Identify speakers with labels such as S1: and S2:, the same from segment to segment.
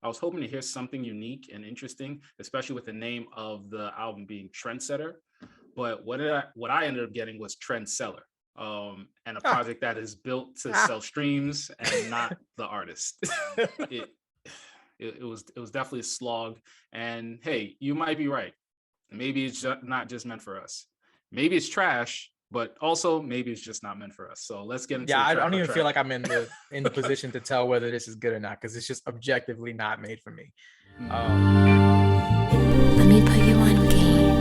S1: I was hoping to hear something unique and interesting, especially with the name of the album being Trendsetter. But what I ended up getting was Trendseller, and a project that is built to sell streams and not the artist. it, it was definitely a slog. And hey, you might be right. Maybe it's not just meant for us. Maybe it's trash, but also maybe it's just not meant for us. So let's get into
S2: Yeah,
S1: the
S2: I
S1: track
S2: don't
S1: by
S2: even
S1: track.
S2: feel like I'm in the position to tell whether this is good or not because it's just objectively not made for me.
S3: Let me put you on game.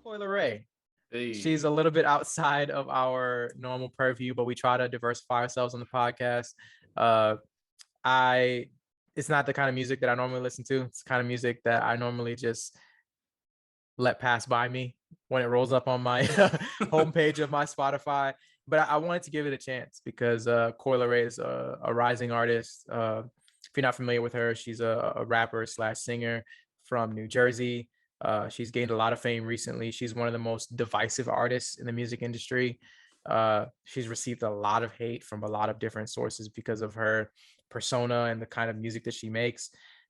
S2: Coi Leray.
S1: Hey.
S2: She's a little bit outside of our normal purview, but we try to diversify ourselves on the podcast. It's not the kind of music that I normally listen to. It's the kind of music that I normally just let pass by me when it rolls up on my homepage of my Spotify. But I wanted to give it a chance because Coi Leray is a rising artist. If you're not familiar with her, she's a rapper / singer from New Jersey. She's gained a lot of fame recently. She's one of the most divisive artists in the music industry. She's received a lot of hate from a lot of different sources because of her persona and the kind of music that she makes.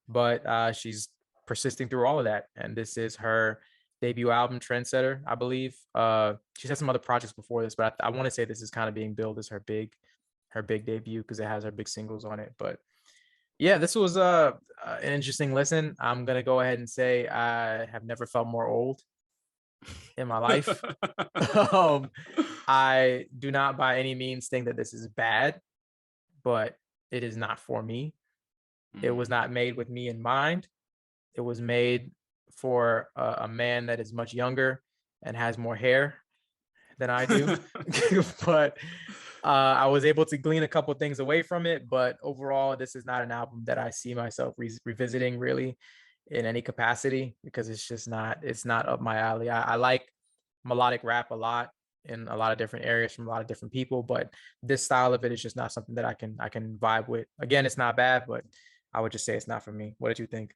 S2: But she's persisting through all of that. And this is her debut album, Trendsetter, I believe. She's had some other projects before this, but I want to say this is kind of being billed as her big debut because it has her big singles on it. But yeah, this was an interesting listen. I'm gonna go ahead and say I have never felt more old in my life. I do not by any means think that this is bad, but it is not for me. It was not made with me in mind. It was made for a man that is much younger and has more hair than I do. But I was able to glean a couple things away from it. But overall, this is not an album that I see myself revisiting really in any capacity because it's not up my alley. I like melodic rap a lot in a lot of different areas from a lot of different people, but this style of it is just not something that I can vibe with. Again, it's not bad, but I would just say it's not for me. What did you think?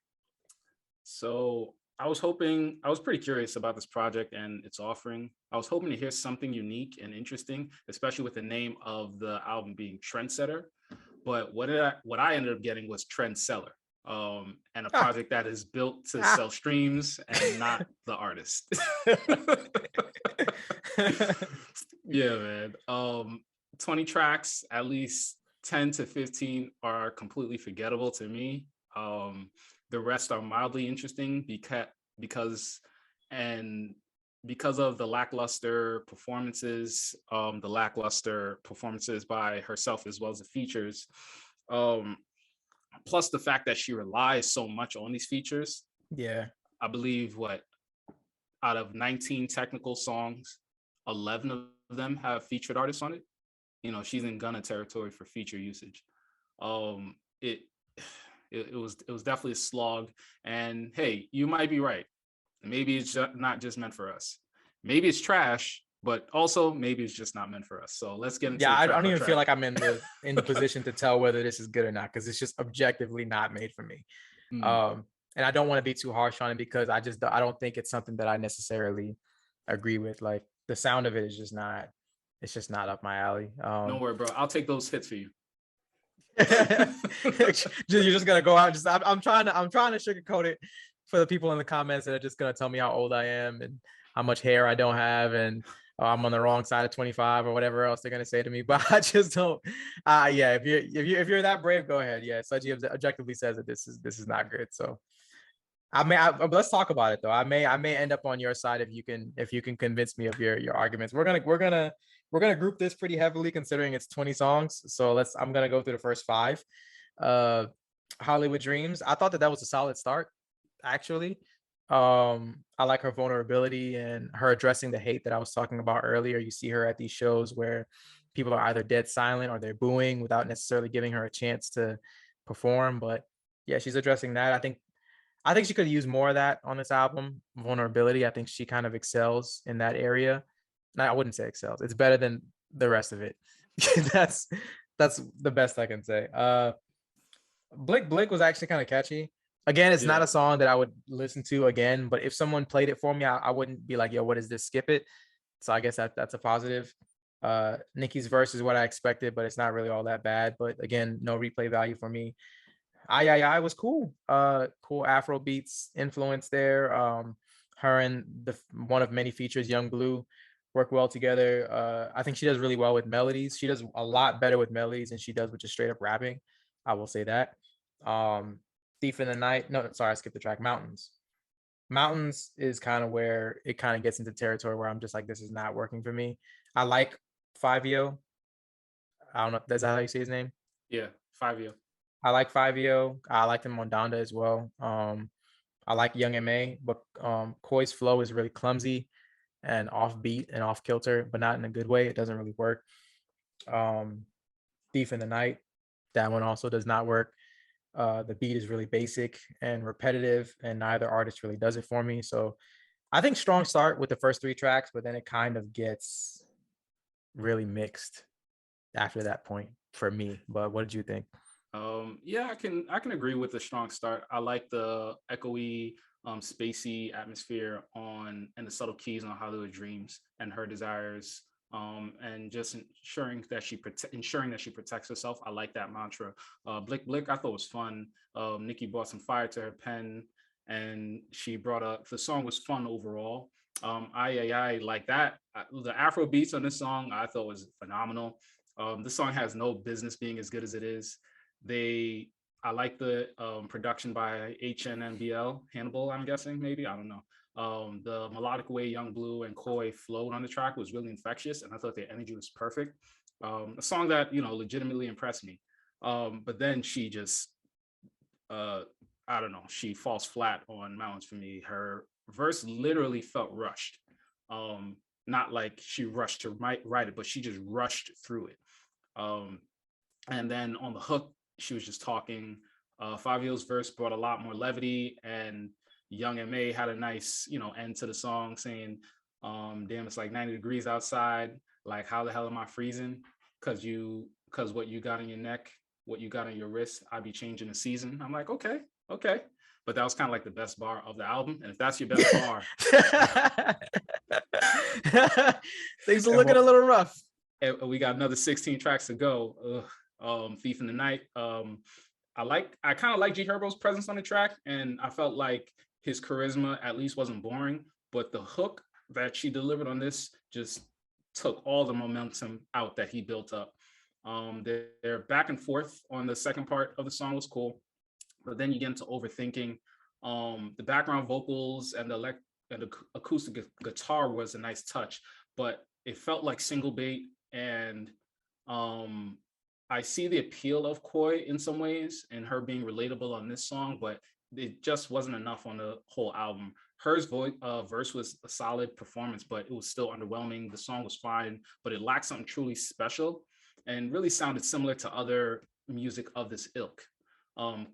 S1: So I was pretty curious about this project and its offering. I was hoping to hear something unique and interesting, especially with the name of the album being Trendsetter. But what I ended up getting was Trendseller, and a project that is built to sell streams and not the artist. Yeah, man. 20 tracks, at least 10 to 15 are completely forgettable to me. The rest are mildly interesting because of the lackluster performances by herself as well as the features. Plus the fact that she relies so much on these features.
S2: Yeah.
S1: I believe out of 19 technical songs, 11 of them have featured artists on it. You know, she's in Gunna territory for feature usage. It was definitely a slog. And hey, you might be right. Maybe it's not just meant for us. Maybe it's trash, but also maybe it's just not meant for us. So let's get into
S2: Yeah, I
S1: track
S2: don't
S1: by
S2: even
S1: track.
S2: feel like I'm in the position to tell whether this is good or not because it's just objectively not made for me. And I don't want to be too harsh on it because I don't think it's something that I necessarily agree with. Like the sound of it is just not up my alley.
S1: Don't worry, bro. I'll take those hits for you.
S2: You're just gonna go out. I'm trying to sugarcoat it for the people in the comments that are just gonna tell me how old I am and how much hair I don't have and I'm on the wrong side of 25 or whatever else they're gonna say to me. But I just don't. Yeah, if you're that brave, go ahead. Yeah, Suji objectively says that this is not good. So let's talk about it though. I may end up on your side if you can convince me of your arguments. We're gonna group this pretty heavily considering it's 20 songs. So I'm gonna go through the first 5. Hollywood Dreams. I thought that was a solid start, actually. I like her vulnerability and her addressing the hate that I was talking about earlier. You see her at these shows where people are either dead silent or they're booing without necessarily giving her a chance to perform. But yeah, she's addressing that. I think she could use more of that on this album. Vulnerability. I think she kind of excels in that area. No, I wouldn't say excels. It's better than the rest of it. that's the best I can say. Blick Blick was actually kind of catchy. Again, it's not a song that I would listen to again, but if someone played it for me, I wouldn't be like, yo, what is this? Skip it. So I guess that's a positive. Nicki's verse is what I expected, but it's not really all that bad. But again, no replay value for me. I was cool. Cool Afro beats influence there. Her and the one of many features, Young Blue, work well together. I think she does really well with melodies. She does a lot better with melodies than she does with just straight up rapping. I will say that. Thief in the Night. No, sorry, I skipped the track. Mountains. Mountains is kind of where it kind of gets into territory where I'm just like, this is not working for me. I like 5EO. I don't know. Is that how you say his name?
S1: Yeah, 5EO.
S2: I like 5EO. I like him on Donda as well. I like Young M.A, but Coi's flow is really clumsy and offbeat and off kilter, but not in a good way. It doesn't really work. Thief in the Night, that one also does not work. The beat is really basic and repetitive, and neither artist really does it for me. So I think strong start with the first 3 tracks, but then it kind of gets really mixed after that point for me. But what did you think?
S1: Yeah, I can agree with the strong start. I like the echoey, spacey atmosphere on and the subtle keys on Hollywood Dreams and Her Desires, and just ensuring that she protects herself. I like that mantra. Blick Blick, I thought was fun. Nicki brought some fire to her pen, and she brought the song was fun overall. I like that. The Afro beats on this song I thought was phenomenal. This song has no business being as good as it is. I like the production by HNNBL, Hannibal, I'm guessing, maybe, I don't know. The melodic way Young Blue and Coi flowed on the track was really infectious, and I thought the energy was perfect. A song that, legitimately impressed me. But then she just, I don't know, she falls flat on Mountains for me. Her verse literally felt rushed. Not like she rushed to write it, but she just rushed through it. And then on the hook, she was just talking. 5EO's verse brought a lot more levity, and Young M.A had a nice, end to the song saying, damn, it's like 90 degrees outside. Like, how the hell am I freezing? Cause what you got in your neck, what you got on your wrist, I'd be changing the season. I'm like, okay. But that was kind of like the best bar of the album. And if that's your best bar,
S2: things are looking a little rough.
S1: And we got another 16 tracks to go. Thief in the Night. I kind of like G Herbo's presence on the track, and I felt like his charisma at least wasn't boring, but the hook that she delivered on this just took all the momentum out that he built up. Their back and forth on the second part of the song was cool, but then you get into overthinking. The background vocals and the acoustic guitar was a nice touch, but it felt like single bait, and I see the appeal of Coi in some ways and her being relatable on this song, but it just wasn't enough on the whole album. Her's verse was a solid performance, but it was still underwhelming. The song was fine, but it lacked something truly special and really sounded similar to other music of this ilk.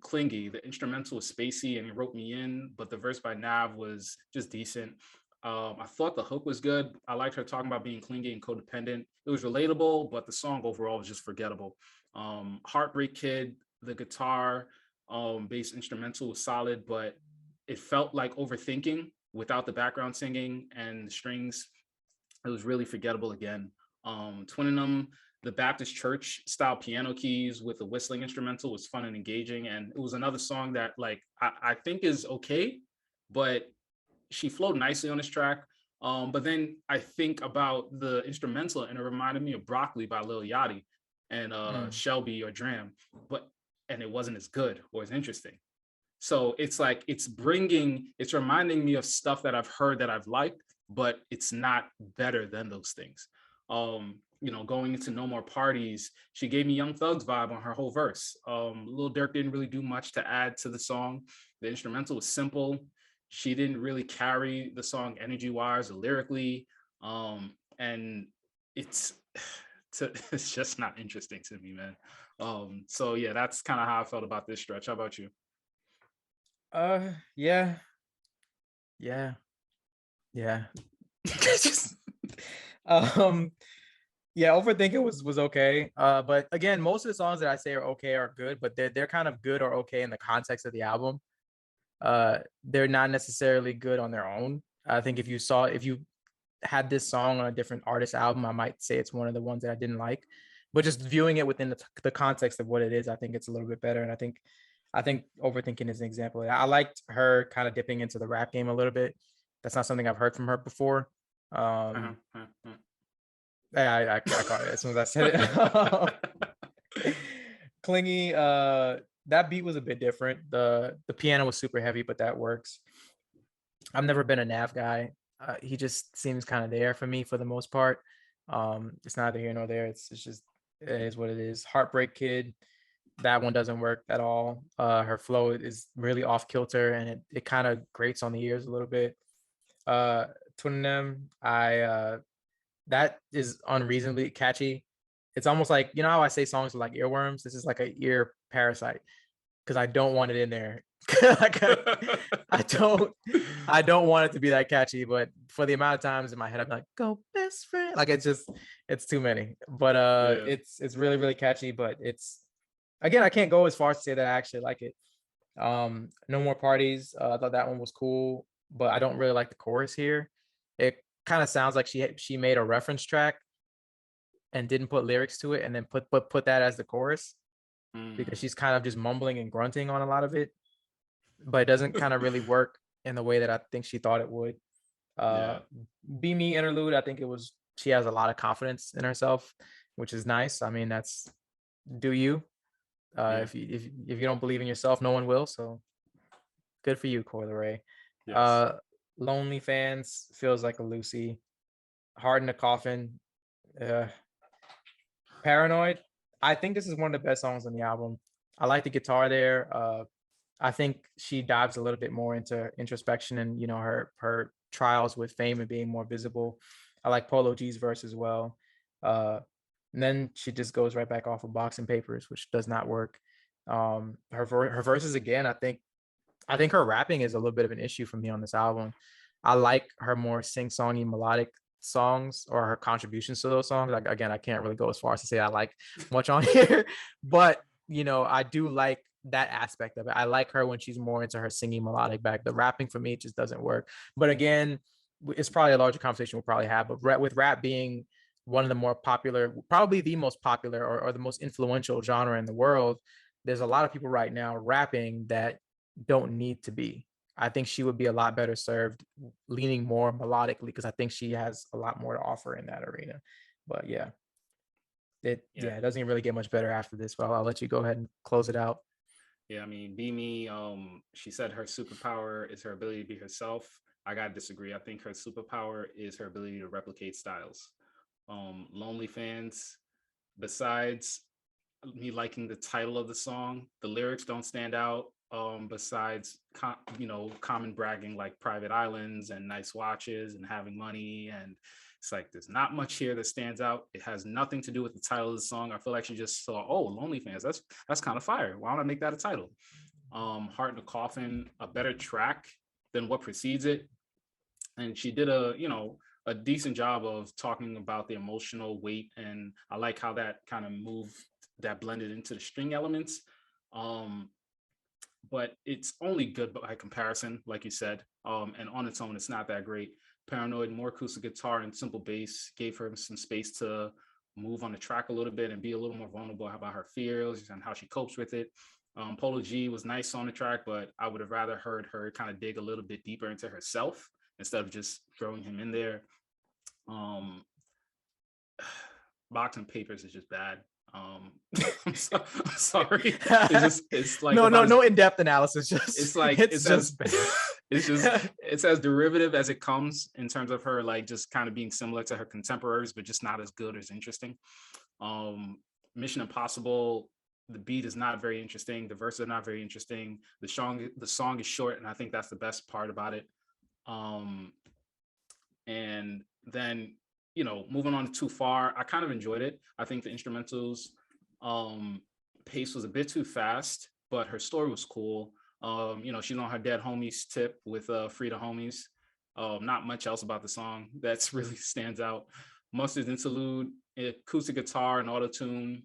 S1: Clingy, the instrumental was spacey and it wrote me in, but the verse by Nav was just decent. I thought the hook was good. I liked her talking about being clingy and codependent. It was relatable, but the song overall was just forgettable. Heartbreak Kid, the guitar based instrumental was solid, but it felt like overthinking without the background singing and the strings. It was really forgettable again. Twinnem, the Baptist church style piano keys with a whistling instrumental was fun and engaging. And it was another song that I think is okay, but she flowed nicely on this track. But then I think about the instrumental and it reminded me of Broccoli by Lil Yachty and Shelby or Dram, and it wasn't as good or as interesting. So it's like, it's reminding me of stuff that I've heard that I've liked, but it's not better than those things. Going into No More Parties, she gave me Young Thug's vibe on her whole verse. Lil Durk didn't really do much to add to the song. The instrumental was simple. She didn't really carry the song energy-wise or lyrically, and it's just not interesting to me, man. So yeah, that's kind of how I felt about this stretch. How about you?
S2: Yeah. Just, yeah, Overthinking was okay. But again, most of the songs that I say are okay are good, but they're kind of good or okay in the context of the album. They're not necessarily good on their own. I think if you had this song on a different artist album, I might say it's one of the ones that I didn't like. But just viewing it within the context of what it is, I think it's a little bit better. And I think Overthinking is an example. I liked her kind of dipping into the rap game a little bit. That's not something I've heard from her before. I caught it as soon as I said it. Clingy, that beat was a bit different. The piano was super heavy, but that works. I've never been a Nav guy. He just seems kind of there for me for the most part. It's neither here nor there. It's just, it is what it is. Heartbreak Kid, that one doesn't work at all. Her flow is really off kilter, and it kind of grates on the ears a little bit. Twinnem, that is unreasonably catchy. It's almost like, you know how I say songs are like earworms? This is like an ear parasite because I don't want it in there. Like I don't want it to be that catchy, but for the amount of times in my head I'm like, go best friend. Like it's too many. But it's really, really catchy, but it's, again, I can't go as far as to say that I actually like it. No More Parties, I thought that one was cool, but I don't really like the chorus here. It kind of sounds like she made a reference track and didn't put lyrics to it and then put that as the chorus, because she's kind of just mumbling and grunting on a lot of it, but it doesn't kind of really work in the way that I think she thought it would. Be Me Interlude, I think she has a lot of confidence in herself, which is nice. I mean, that's, do you? If you don't believe in yourself, no one will. So good for you, Coi Leray. Yes. Lonely Fans feels like a Lucy. Heart in a Coffin. Paranoid, I think this is one of the best songs on the album. I like the guitar there. I think she dives a little bit more into introspection and, you know, her trials with fame and being more visible. I like Polo G's verse as well. And then she just goes right back off of Boxing Papers, which does not work. Her verses, again, I think her rapping is a little bit of an issue for me on this album. I like her more sing-songy melodic songs, or her contributions to those songs. Like, again, I can't really go as far as to say I like much on here, but you know, I do like that aspect of it. I like her when she's more into her singing melodic back. The rapping for me just doesn't work. But again, it's probably a larger conversation we'll probably have. But with rap being one of the more popular, probably the most popular or the most influential genre in the world, there's a lot of people right now rapping that don't need to be. I think she would be a lot better served leaning more melodically, because I think she has a lot more to offer in that arena. But it doesn't really get much better after this. But I'll let you go ahead and close it out.
S1: Yeah, I mean, Be Me, she said her superpower is her ability to be herself. I gotta disagree. I think her superpower is her ability to replicate styles. Lonely Fans, besides me liking the title of the song, the lyrics don't stand out. Besides, common bragging like private islands and nice watches and having money, and it's like there's not much here that stands out. It has nothing to do with the title of the song. I feel like she just saw, oh, Lonely Fans, that's kind of fire. Why don't I make that a title? Heart in a Coffin, a better track than what precedes it, and she did a decent job of talking about the emotional weight, and I like how that kind of blended into the string elements. But it's only good by comparison, like you said. And on its own, it's not that great. Paranoid, more acoustic guitar and simple bass gave her some space to move on the track a little bit and be a little more vulnerable about her fears and how she copes with it. Polo G was nice on the track, but I would have rather heard her kind of dig a little bit deeper into herself instead of just throwing him in there. Boxing Papers is just bad. I'm sorry. It's like
S2: no in-depth analysis. Just
S1: it's as derivative as it comes in terms of her, like, just kind of being similar to her contemporaries, but just not as good or as interesting. Mission Impossible, the beat is not very interesting. The verses are not very interesting. The song is short, and I think that's the best part about it. And then, moving on too far, I kind of enjoyed it. I think the instrumentals pace was a bit too fast, but her story was cool. She's on her dead homies tip with Free the Homies. Not much else about the song that's really stands out. Mustard's interlude, acoustic guitar and auto-tune.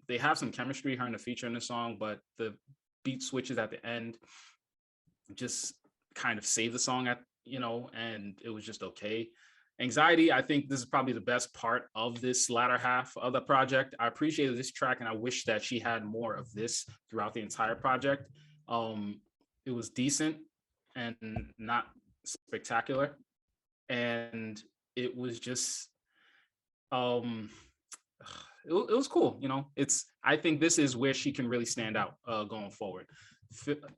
S1: They have some chemistry, her and the feature in the song, but the beat switches at the end just kind of save the song and it was just okay. Anxiety, I think this is probably the best part of this latter half of the project. I appreciated this track, and I wish that she had more of this throughout the entire project. It was decent and not spectacular, and it was just it was cool. You know, I think this is where she can really stand out going forward.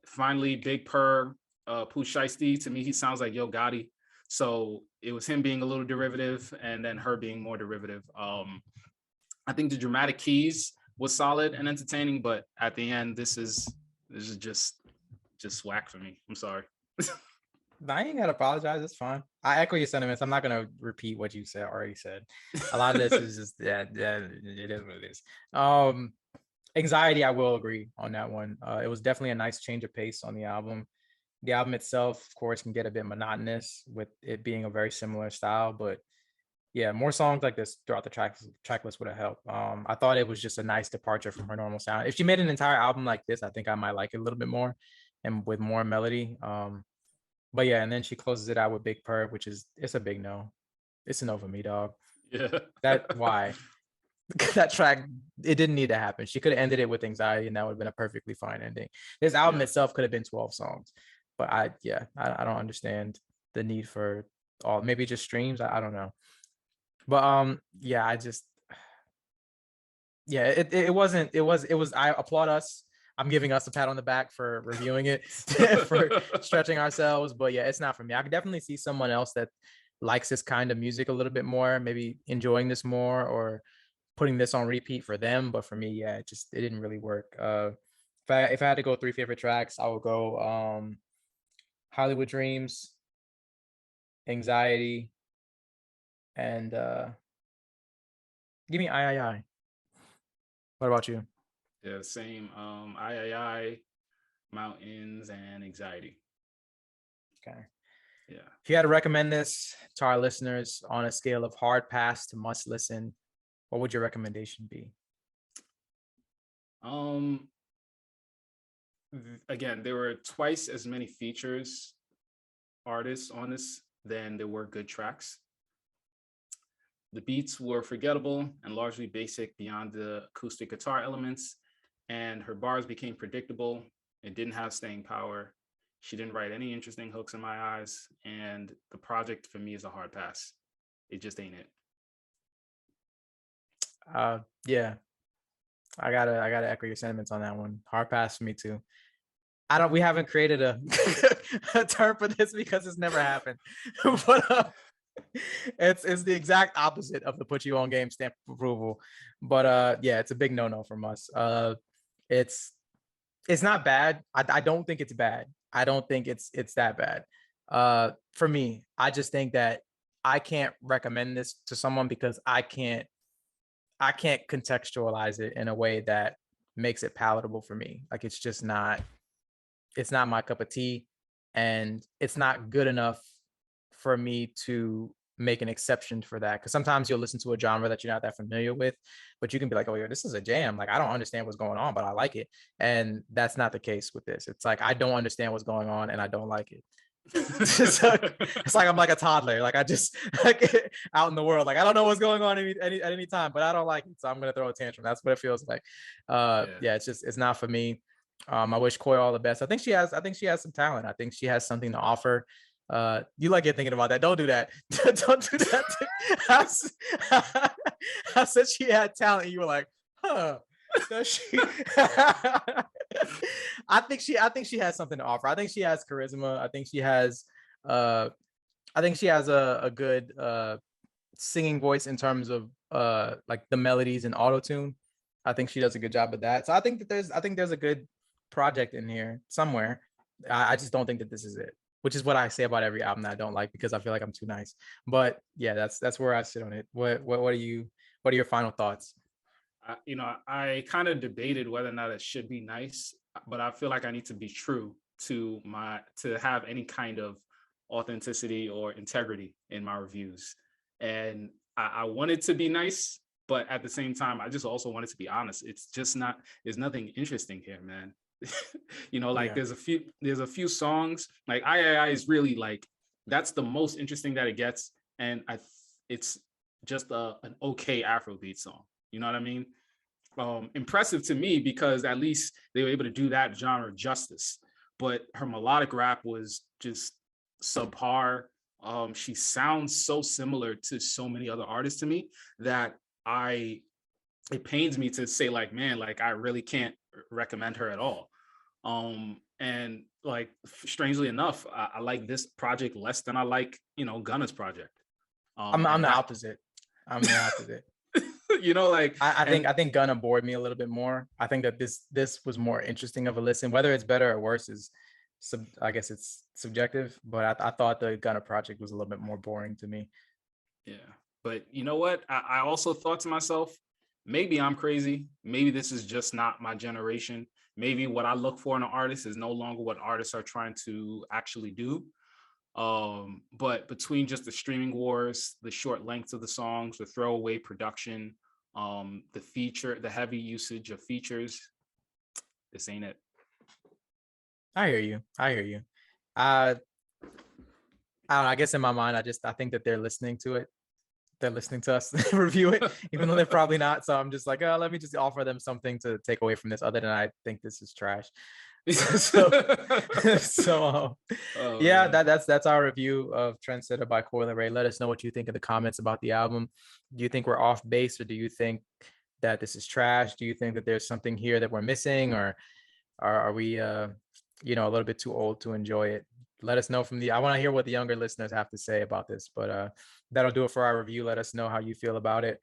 S1: Finally, Big Purr, Pooh Shiesty, to me, he sounds like Yo Gotti. So it was him being a little derivative and then her being more derivative. I think the dramatic keys was solid and entertaining, but at the end, this is just whack for me. I'm sorry.
S2: I ain't gotta apologize. It's fine. I echo your sentiments. I'm not gonna repeat what you already said. A lot of this is just yeah, it is what it is. Anxiety, I will agree on that one. It was definitely a nice change of pace on the album. The album itself, of course, can get a bit monotonous with it being a very similar style, but yeah, more songs like this throughout the track list would have helped. I thought it was just a nice departure from her normal sound. If she made an entire album like this, I think I might like it a little bit more and with more melody. But yeah, and then she closes it out with Big Purr, it's a big no. It's a no for me, dog.
S1: Yeah.
S2: Why? That track, it didn't need to happen. She could have ended it with Anxiety, and that would have been a perfectly fine ending. This album itself could have been 12 songs. But I don't understand the need for all, maybe just streams. I don't know. But it was, I applaud us. I'm giving us a pat on the back for reviewing it, for stretching ourselves. But yeah, it's not for me. I could definitely see someone else that likes this kind of music a little bit more, maybe enjoying this more or putting this on repeat for them. But for me, yeah, it didn't really work. If I had to go 3 favorite tracks, I would go Hollywood Dreams, Anxiety, and give me I. What about you?
S1: Yeah, same. I, Mountains, and Anxiety.
S2: Okay.
S1: Yeah.
S2: If you had to recommend this to our listeners on a scale of hard pass to must listen, what would your recommendation be?
S1: Again, there were twice as many features artists on this than there were good tracks. The beats were forgettable and largely basic beyond the acoustic guitar elements, and her bars became predictable and didn't have staying power. She didn't write any interesting hooks in my eyes, and the project for me is a hard pass. It just ain't it.
S2: Yeah, I gotta echo your sentiments on that one. Hard pass for me too. We haven't created a term for this because it's never happened, but it's the exact opposite of the put you on game stamp of approval. But yeah, it's a big no from us. It's not bad. I don't think it's bad. I don't think it's that bad. For me, I just think that I can't recommend this to someone because I can't contextualize it in a way that makes it palatable for me. Like it's not my cup of tea, and it's not good enough for me to make an exception for that. Because sometimes you'll listen to a genre that you're not that familiar with, but you can be like, oh yeah, this is a jam. Like I don't understand what's going on, but I like it. And that's not the case with this. It's like I don't understand what's going on and I don't like it. So, it's like I'm like a toddler. Like I just like out in the world. Like I don't know what's going on at any time, but I don't like it. So I'm gonna throw a tantrum. That's what it feels like. Yeah, it's not for me. I wish Coi all the best. I think she has some talent. I think she has something to offer. You like you're thinking about that. Don't do that. Don't do that. I said she had talent and you were like, huh. Does she? I think she has something to offer. I think she has charisma. I think she has a good singing voice in terms of like the melodies and auto-tune. I think she does a good job of that. So I think there's a good project in here somewhere. I just don't think that this is it, which is what I say about every album that I don't like because I feel like I'm too nice. But yeah, that's where I sit on it. What are your final thoughts?
S1: I kind of debated whether or not it should be nice, but I feel like I need to be true to have any kind of authenticity or integrity in my reviews. And I want it to be nice, but at the same time, I just also want it to be honest. It's just not, there's nothing interesting here, man. There's a few songs like I is really like, that's the most interesting that it gets. and it's just an okay Afrobeat song. You know what I mean? Impressive to me because at least they were able to do that genre justice. But her melodic rap was just subpar. She sounds so similar to so many other artists to me that it pains me to say like, man, like I really can't recommend her at all. And like strangely enough, I like this project less than I like, Gunna's project.
S2: I'm the opposite. I'm the opposite.
S1: Like
S2: I think Gunna bored me a little bit more. I think that this was more interesting of a listen. Whether it's better or worse is I guess it's subjective, but I thought the Gunna project was a little bit more boring to me.
S1: Yeah, but you know what? I also thought to myself, maybe I'm crazy. Maybe this is just not my generation. Maybe what I look for in an artist is no longer what artists are trying to actually do. But between just the streaming wars, the short lengths of the songs, the throwaway production, the heavy usage of features, this ain't it.
S2: I hear you. I don't know, I guess in my mind, I think that they're listening to it. They're listening to us review it, even though they're probably not. So I'm just like, oh, let me just offer them something to take away from this, other than I think this is trash. Yeah, that's our review of Trendsetter by Coi Leray. Let us know what you think in the comments about the album. Do you think we're off base, or do you think that this is trash? Do you think that there's something here that we're missing, or are we a little bit too old to enjoy it? Let us know I want to hear what the younger listeners have to say about this, but that'll do it for our review. Let us know how you feel about it.